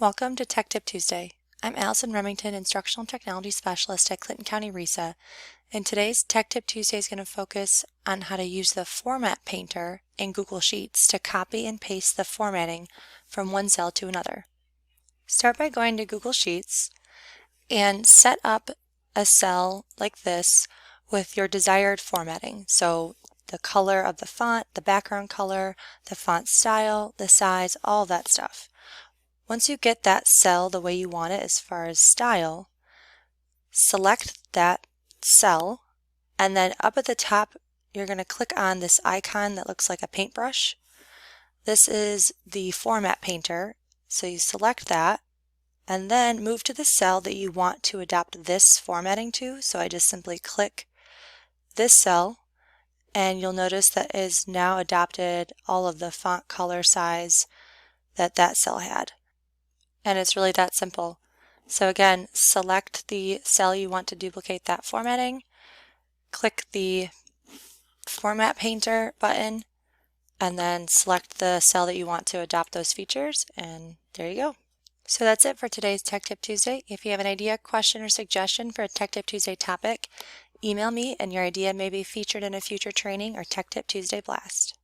Welcome to Tech Tip Tuesday. I'm Allison Remington, Instructional Technology Specialist at Clinton County RESA, and today's Tech Tip Tuesday is going to focus on how to use the Format Painter in Google Sheets to copy and paste the formatting from one cell to another. Start by going to Google Sheets and set up a cell like this with your desired formatting. So the color of the font, the background color, the font style, the size, all that stuff. Once you get that cell the way you want it as far as style, select that cell, and then up at the top you're going to click on this icon that looks like a paintbrush. This is the Format Painter, so you select that and then move to the cell that you want to adapt this formatting to. So I just simply click this cell and you'll notice that it has now adopted all of the font color size that that cell had. And it's really that simple. So again, select the cell you want to duplicate that formatting, click the Format Painter button, and then select the cell that you want to adopt those features, and there you go. So that's it for today's Tech Tip Tuesday. If you have an idea, question, or suggestion for a Tech Tip Tuesday topic, email me and your idea may be featured in a future training or Tech Tip Tuesday blast.